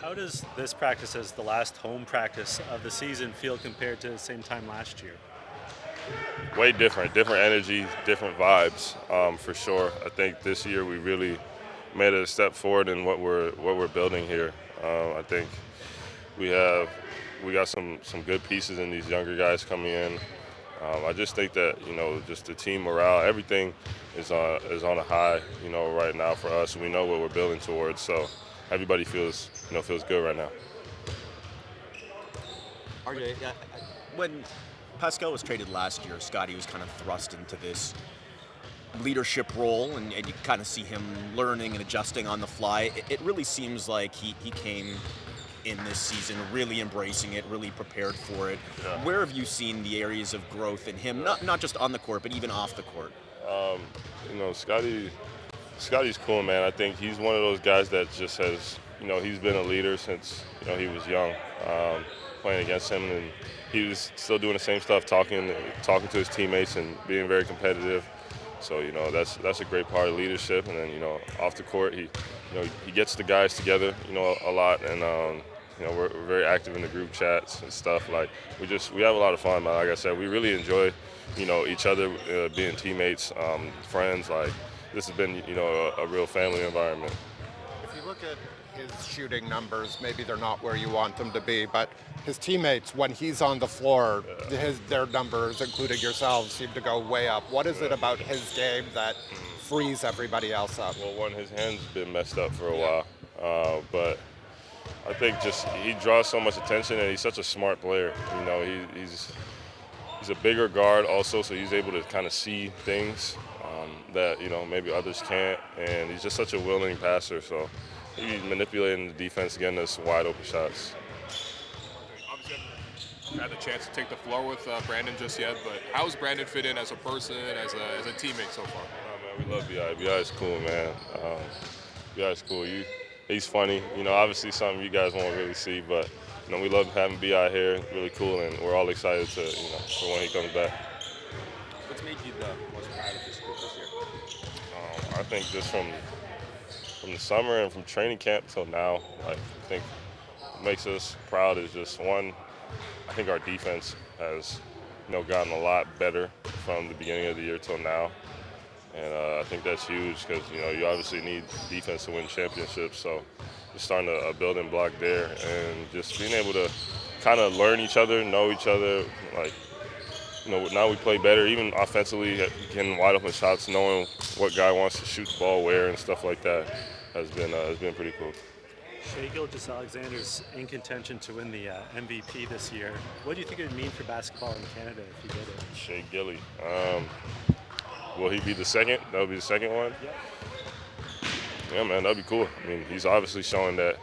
How does this practice as the last home practice of the season feel compared to the same time last year? Way different energy, different vibes, for sure. I think this year we really made a step forward in what we're building here. I think we have we got some good pieces in these younger guys coming in. I just think that just the team morale, everything is on a high, right now for us. We know what we're building towards, so everybody feels good right now. RJ, when Pascal was traded last year, Scottie was kind of thrust into this leadership role, and you kind of see him learning and adjusting on the fly. It really seems like he came in this season really embracing it, really prepared for it. Yeah. Where have you seen the areas of growth in him, not just on the court, but even off the court? Um, Scotty's cool, man. I think he's one of those guys that just has, he's been a leader since, he was young, playing against him, and he was still doing the same stuff, talking to his teammates and being very competitive. So, that's a great part of leadership. And then, off the court, he gets the guys together, a lot, and we're very active in the group chats and stuff. Like we have a lot of fun, man. Like I said, we really enjoy, each other, being teammates, friends. Like this has been, a real family environment. If you look at his shooting numbers, maybe they're not where you want them to be, but his teammates, when he's on the floor, their numbers, including yourselves, seem to go way up. What is it about his game that frees everybody else up? Well, one, his hands been messed up for a while, but I think just he draws so much attention, and he's such a smart player. He's a bigger guard also, so he's able to kind of see things that maybe others can't, and he's just such a willing passer. So he's manipulating the defense, getting us wide open shots. Obviously, I haven't had the chance to take the floor with Brandon just yet, but how does Brandon fit in as a person, as a teammate so far? Oh, man, we love Bi. Bi is cool, man. Bi is cool. He's funny. Obviously something you guys won't really see, but we love having Bi here. Really cool, and we're all excited to for when he comes back. What's made you the most proud of this group this year? I think just from the summer and from training camp till now, like I think what makes us proud is just one. I think our defense has gotten a lot better from the beginning of the year till now. And I think that's huge because, you obviously need defense to win championships. So just starting a building block there and just being able to kind of learn each other, know each other. Like, now we play better, even offensively, getting wide open shots, knowing what guy wants to shoot the ball where and stuff like that has been pretty cool. Shai Gilgeous-Alexander's in contention to win the MVP this year. What do you think it would mean for basketball in Canada if he did it? Shai Gilly. Will he be the second? That'll be the second one? Yep. Yeah, man, that'd be cool. I mean, he's obviously showing that,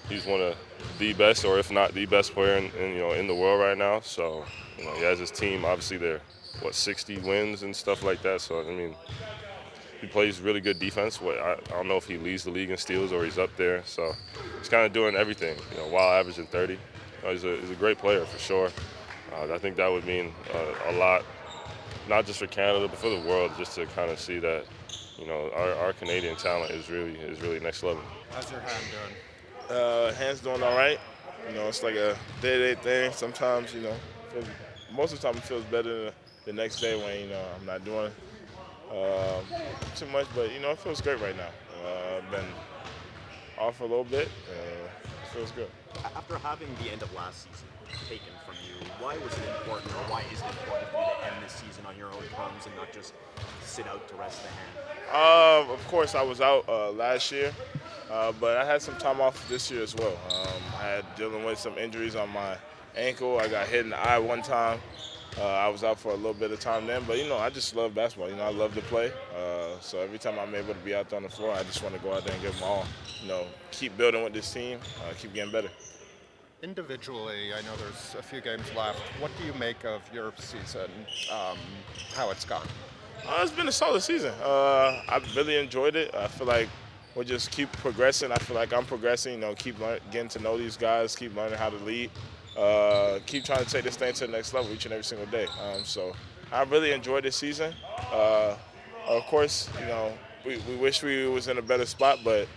he's one of the best, or if not the best player in the world right now. So, he has his team. Obviously, they're 60 wins and stuff like that. So, I mean, he plays really good defense. I don't know if he leads the league in steals or he's up there. So, he's kind of doing everything. While averaging 30, he's a great player for sure. I think that would mean a lot. Not just for Canada, but for the world, just to kind of see that, our Canadian talent is really next level. How's your hand doing? Hand's doing all right. It's like a day-to-day thing. Sometimes, most of the time it feels better the next day when, I'm not doing too much, but, it feels great right now. I've been off for a little bit. It feels good. After having the end of last season taken from you, why was it important, or why is it important for you to end this season on your own terms and not just sit out to rest the hand? Of course, I was out last year, but I had some time off this year as well. I had dealing with some injuries on my ankle. I got hit in the eye one time. I was out for a little bit of time then, but I just love basketball. I love to play. So every time I'm able to be out there on the floor, I just want to go out there and give them all. Keep building with this team, keep getting better. Individually, I know there's a few games left. What do you make of your season, how it's gone? It's been a solid season. I've really enjoyed it. I feel like we'll just keep progressing. I feel like I'm progressing, keep getting to know these guys, keep learning how to lead, keep trying to take this thing to the next level each and every single day. So I really enjoyed this season. Of course, we wish we was in a better spot, but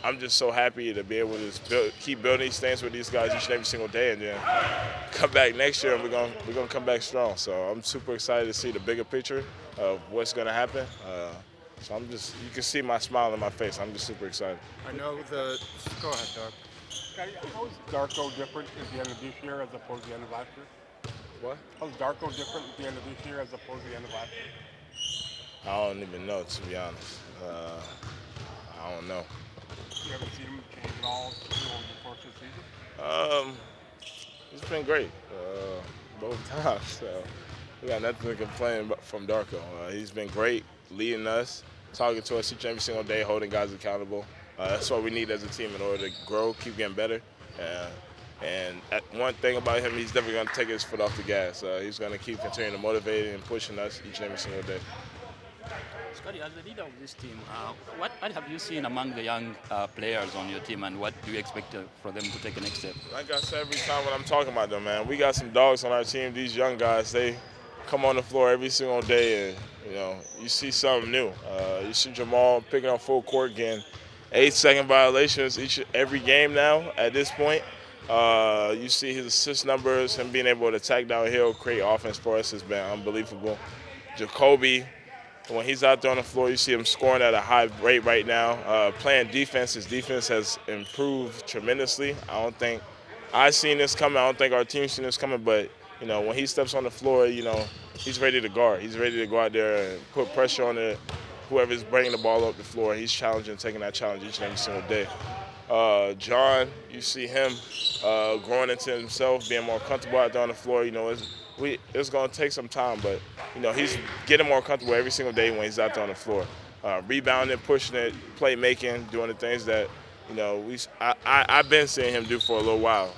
I'm just so happy to be able to just keep building these things with these guys each and every single day, and then come back next year and we're gonna come back strong. So I'm super excited to see the bigger picture of what's gonna happen. So you can see my smile on my face. I'm just super excited. I know go ahead, Doug. How is Darko different at the end of this year as opposed to the end of last year? What? How's Darko different at the end of this year as opposed to the end of last year? I don't even know, to be honest. I don't know. You haven't seen him change at all over the course of the season? It's been great both times. So we got nothing to complain about from Darko. He's been great leading us, talking to us each and every single day, holding guys accountable. That's what we need as a team in order to grow, keep getting better. And one thing about him, he's never going to take his foot off the gas. He's going to keep continuing to motivate and pushing us each and every single day. Scottie, as the leader of this team, what have you seen among the young players on your team, and what do you expect for them to take the next step? Like I said every time when I'm talking about them, man, we got some dogs on our team. These young guys, they come on the floor every single day, and you see something new. You see Jamal picking up full court, getting 8-second violations every game now at this point. You see his assist numbers, him being able to attack downhill, create offense for us has been unbelievable. Jacoby, when he's out there on the floor, you see him scoring at a high rate right now. Playing defense, his defense has improved tremendously. I don't think I've seen this coming. I don't think our team's seen this coming, but when he steps on the floor, he's ready to guard. He's ready to go out there and put pressure on whoever's bringing the ball up the floor. He's challenging, taking that challenge each and every single day. John, you see him growing into himself, being more comfortable out there on the floor. It's going to take some time, but he's getting more comfortable every single day when he's out there on the floor. Rebounding, pushing it, playmaking, doing the things that I've been seeing him do for a little while.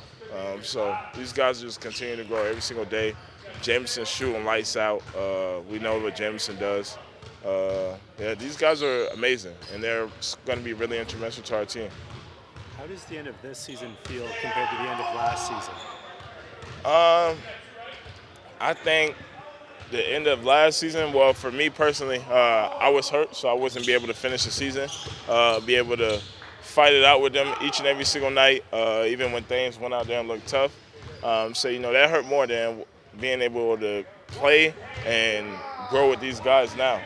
So these guys just continue to grow every single day. Jameson's shooting lights out. We know what Jameson does. These guys are amazing, and they're going to be really instrumental to our team. How does the end of this season feel compared to the end of last season? I think the end of last season, well, for me personally, I was hurt, so I wasn't be able to finish the season, be able to fight it out with them each and every single night, even when things went out there and looked tough. So, that hurt more than being able to play and grow with these guys now.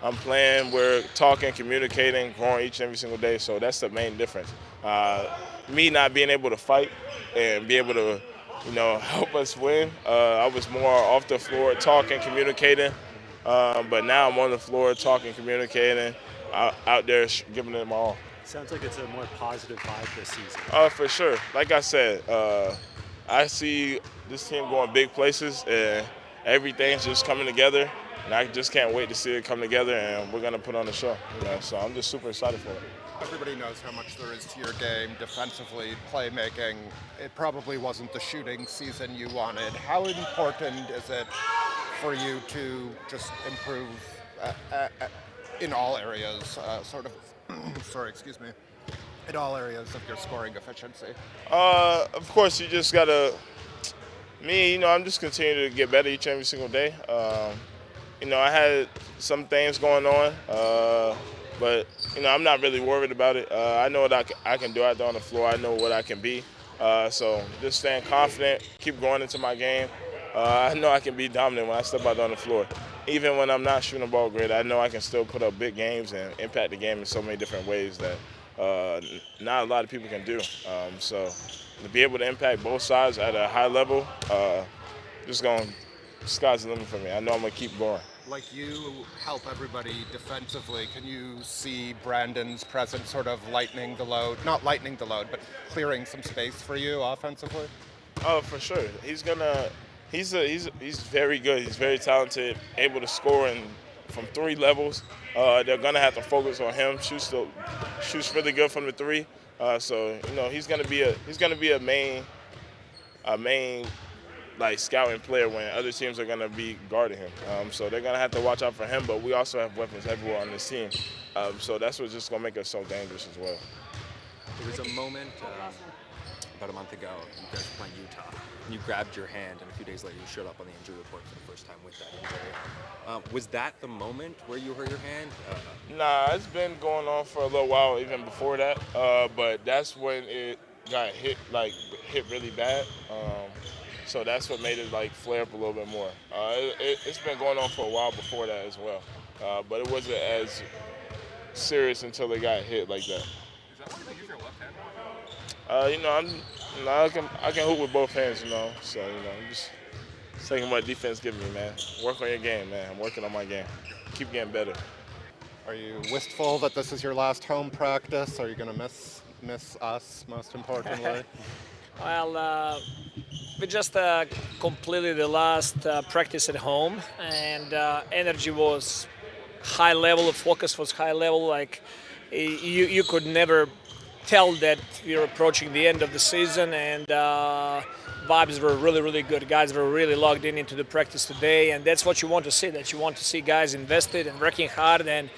I'm playing, we're talking, communicating, growing each and every single day, so that's the main difference. Me not being able to fight and be able to help us win. I was more off the floor talking, communicating, but now I'm on the floor talking, communicating, out there giving it my all. Sounds like it's a more positive vibe this season. For sure. Like I said, I see this team going big places, and everything's just coming together, and I just can't wait to see it come together, and we're going to put on a show. So I'm just super excited for it. Everybody knows how much there is to your game defensively, playmaking. It probably wasn't the shooting season you wanted. How important is it for you to just improve in all areas, in all areas of your scoring efficiency? Of course, you just got to, I'm just continuing to get better each and every single day. I had some things going on, but I'm not really worried about it. I know what I can do out there on the floor. I know what I can be. So just staying confident, keep going into my game. I know I can be dominant when I step out on the floor. Even when I'm not shooting the ball great, I know I can still put up big games and impact the game in so many different ways that not a lot of people can do. So to be able to impact both sides at a high level, sky's the limit for me. I know I'm going to keep going. Like you help everybody defensively, can you see Brandon's presence sort of lightening the load? Not lightening the load, but clearing some space for you offensively? Oh, for sure. He's very good. He's very talented, able to score from 3 levels. They're gonna have to focus on him. Shoots really good from the 3. So he's gonna be a main like scouting player when other teams are gonna be guarding him. So they're gonna have to watch out for him. But we also have weapons everywhere on this team. So that's what's just gonna make us so dangerous as well. There was a moment about a month ago. You guys were playing Utah, and you grabbed your hand, and a few days later you showed up on the injury report for the first time with that injury. Was that the moment where you hurt your hand? Nah, it's been going on for a little while, even before that. But that's when it got hit really bad. So that's what made it like flare up a little bit more. It's been going on for a while before that as well. But it wasn't as serious until it got hit like that. Is that why you use your left hand? I can hoop with both hands, So I'm just taking what defense gives me, man. Work on your game, man. I'm working on my game. Keep getting better. Are you wistful that this is your last home practice? Are you going to miss us, most importantly? Well, we just completed the last practice at home, and energy was high level, the focus was high level. Like you could never tell that we were approaching the end of the season, and vibes were really, really good. Guys were really logged into the practice today, and that's what you want to see. That you want to see guys invested and working hard, and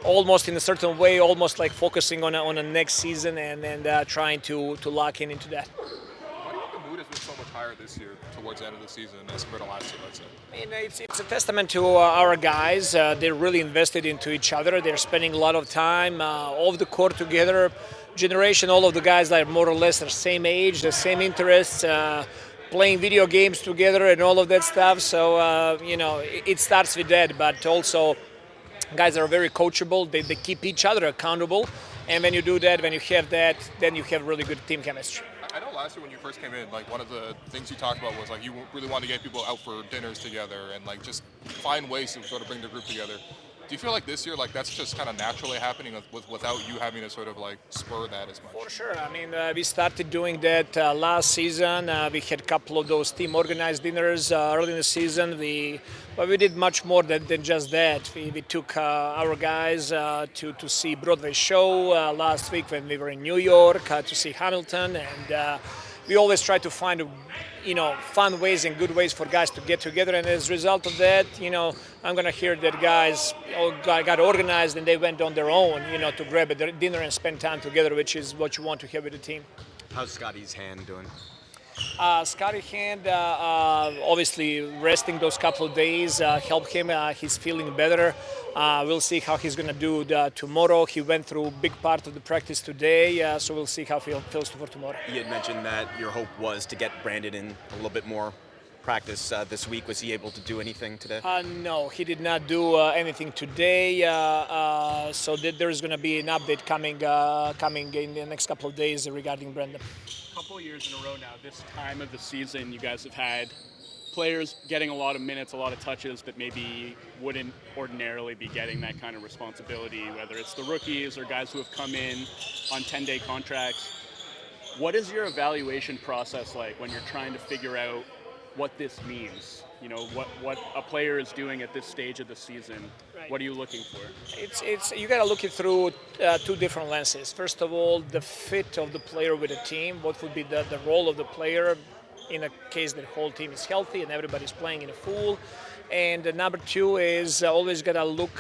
almost in a certain way, almost like focusing on the next season, and trying to lock into that. Why do you think the mood has been so much higher this year towards the end of the season as compared to last year, let's say? I mean, it's a testament to our guys. They're really invested into each other. They're spending a lot of time off the court together. Generation, all of the guys are more or less the same age, the same interests, playing video games together and all of that stuff. So, it starts with that, but also guys are very coachable. They keep each other accountable. And when you do that, when you have that, then you have really good team chemistry. I know last year when you first came in, like one of the things you talked about was like you really wanted to get people out for dinners together and like just find ways to sort of bring the group together. Do you feel like this year, like that's just kind of naturally happening without you having to sort of like spur that as much? For sure. I mean, we started doing that last season. We had a couple of those team organized dinners early in the season. But we did much more than just that. We took our guys to see Broadway show last week when we were in New York to see Hamilton, and we always try to find fun ways and good ways for guys to get together. And as a result of that, I'm gonna hear that guys got organized and they went on their own, to grab a dinner and spend time together, which is what you want to have with the team. How's Scottie's hand doing? Scottie's hand, obviously resting those couple of days helped him. He's feeling better. We'll see how he's going to do tomorrow. He went through a big part of the practice today, so we'll see how he feels for tomorrow. You had mentioned that your hope was to get Brandon in a little bit more practice this week. Was he able to do anything today? No, he did not do anything today. So there's going to be an update coming in the next couple of days regarding Brandon. A couple of years in a row now, this time of the season, you guys have had players getting a lot of minutes, a lot of touches that maybe wouldn't ordinarily be getting that kind of responsibility, whether it's the rookies or guys who have come in on 10-day contracts. What is your evaluation process like when you're trying to figure out what this means? What a player is doing at this stage of the season. Right. What are you looking for? It's you got to look it through two different lenses. First of all, the fit of the player with the team. What would be the role of the player in a case that the whole team is healthy and everybody's playing in a full. And number two is always got to look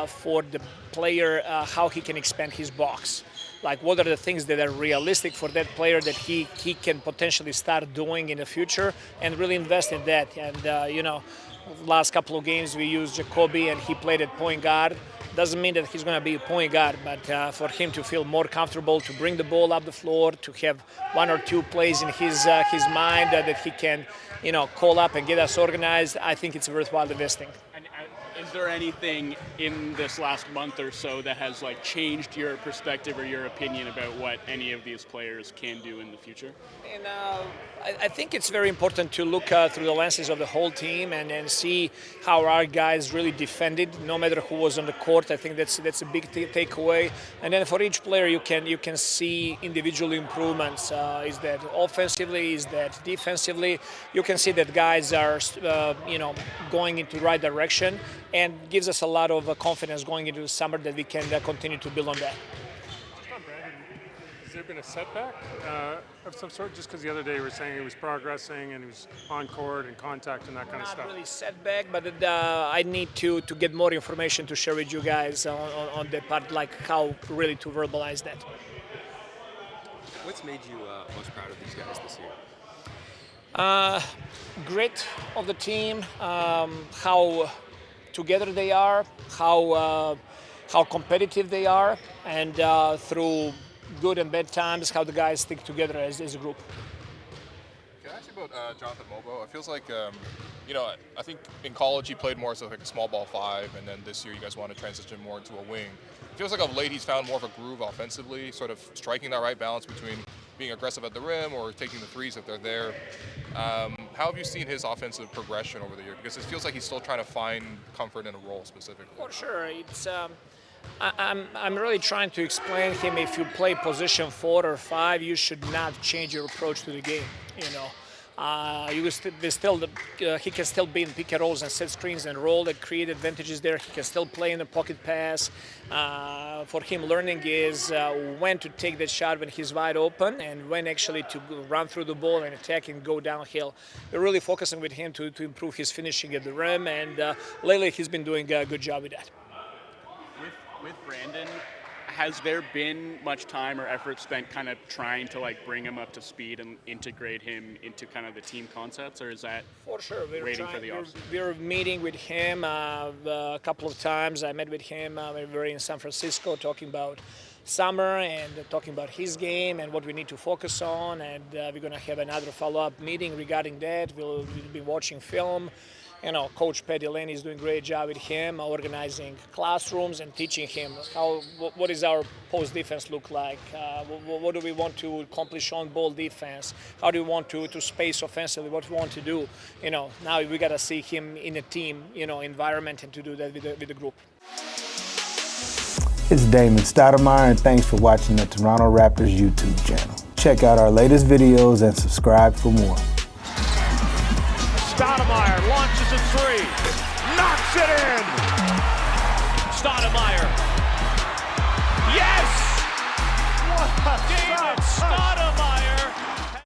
for the player, how he can expand his box. Like what are the things that are realistic for that player that he can potentially start doing in the future, and really invest in that. And last couple of games we used Jacoby and he played at point guard. Doesn't mean that he's going to be a point guard, but for him to feel more comfortable, to bring the ball up the floor, to have one or two plays in his mind that he can, call up and get us organized, I think it's worthwhile investing. And is there anything in this last month or so that has changed your perspective or your opinion about what any of these players can do in the future? And I think it's very important to look through the lenses of the whole team and see how our guys really defended, no matter who was on the court. I think that's a big takeaway. And then for each player, you can see individual improvements. Is that offensively? Is that defensively? You can see that guys are, going into the right direction, and gives us a lot of confidence going into the summer that we can continue to build on that. Has there been a setback of some sort? Just because the other day we were saying he was progressing and he was on court and contact and that kind of stuff. Not really setback, but I need to get more information to share with you guys on that part, like how really to verbalize that. What's made you most proud of these guys this year? Grit of the team, how together they are, how competitive they are, and through good and bad times, how the guys stick together as a group. Can I ask you about Jonathan Mobo? It feels like, I think in college he played more as like a small ball 5, and then this year you guys want to transition more into a wing. It feels like of late he's found more of a groove offensively, sort of striking that right balance between being aggressive at the rim or taking the threes if they're there. How have you seen his offensive progression over the year? Because it feels like he's still trying to find comfort in a role specifically. For sure, it's. I'm really trying to explain to him, if you play position 4 or 5, you should not change your approach to the game. He can still be in pick and rolls and set screens and roll that create advantages there. He can still play in the pocket pass. For him, learning is when to take that shot when he's wide open and when actually to run through the ball and attack and go downhill. We're really focusing with him to improve his finishing at the rim, and lately he's been doing a good job with that. With Brandon, has there been much time or effort spent kind of trying to bring him up to speed and integrate him into kind of the team concepts, or is that for sure? We're meeting with him a couple of times. I met with him when we were in San Francisco talking about summer and talking about his game and what we need to focus on, and we're going to have another follow-up meeting regarding that. We'll be watching film. Coach Pat Delaney is doing a great job with him, organizing classrooms and teaching him what does our post defense look like, what do we want to accomplish on ball defense, how do we want to space offensively, what we want to do. Now we got to see him in a team, environment, and to do that with the group. It's Damon Stoudemire, and thanks for watching the Toronto Raptors YouTube channel. Check out our latest videos and subscribe for more. Stoudemire launches a 3, knocks it in! Stoudemire, yes! What a shot!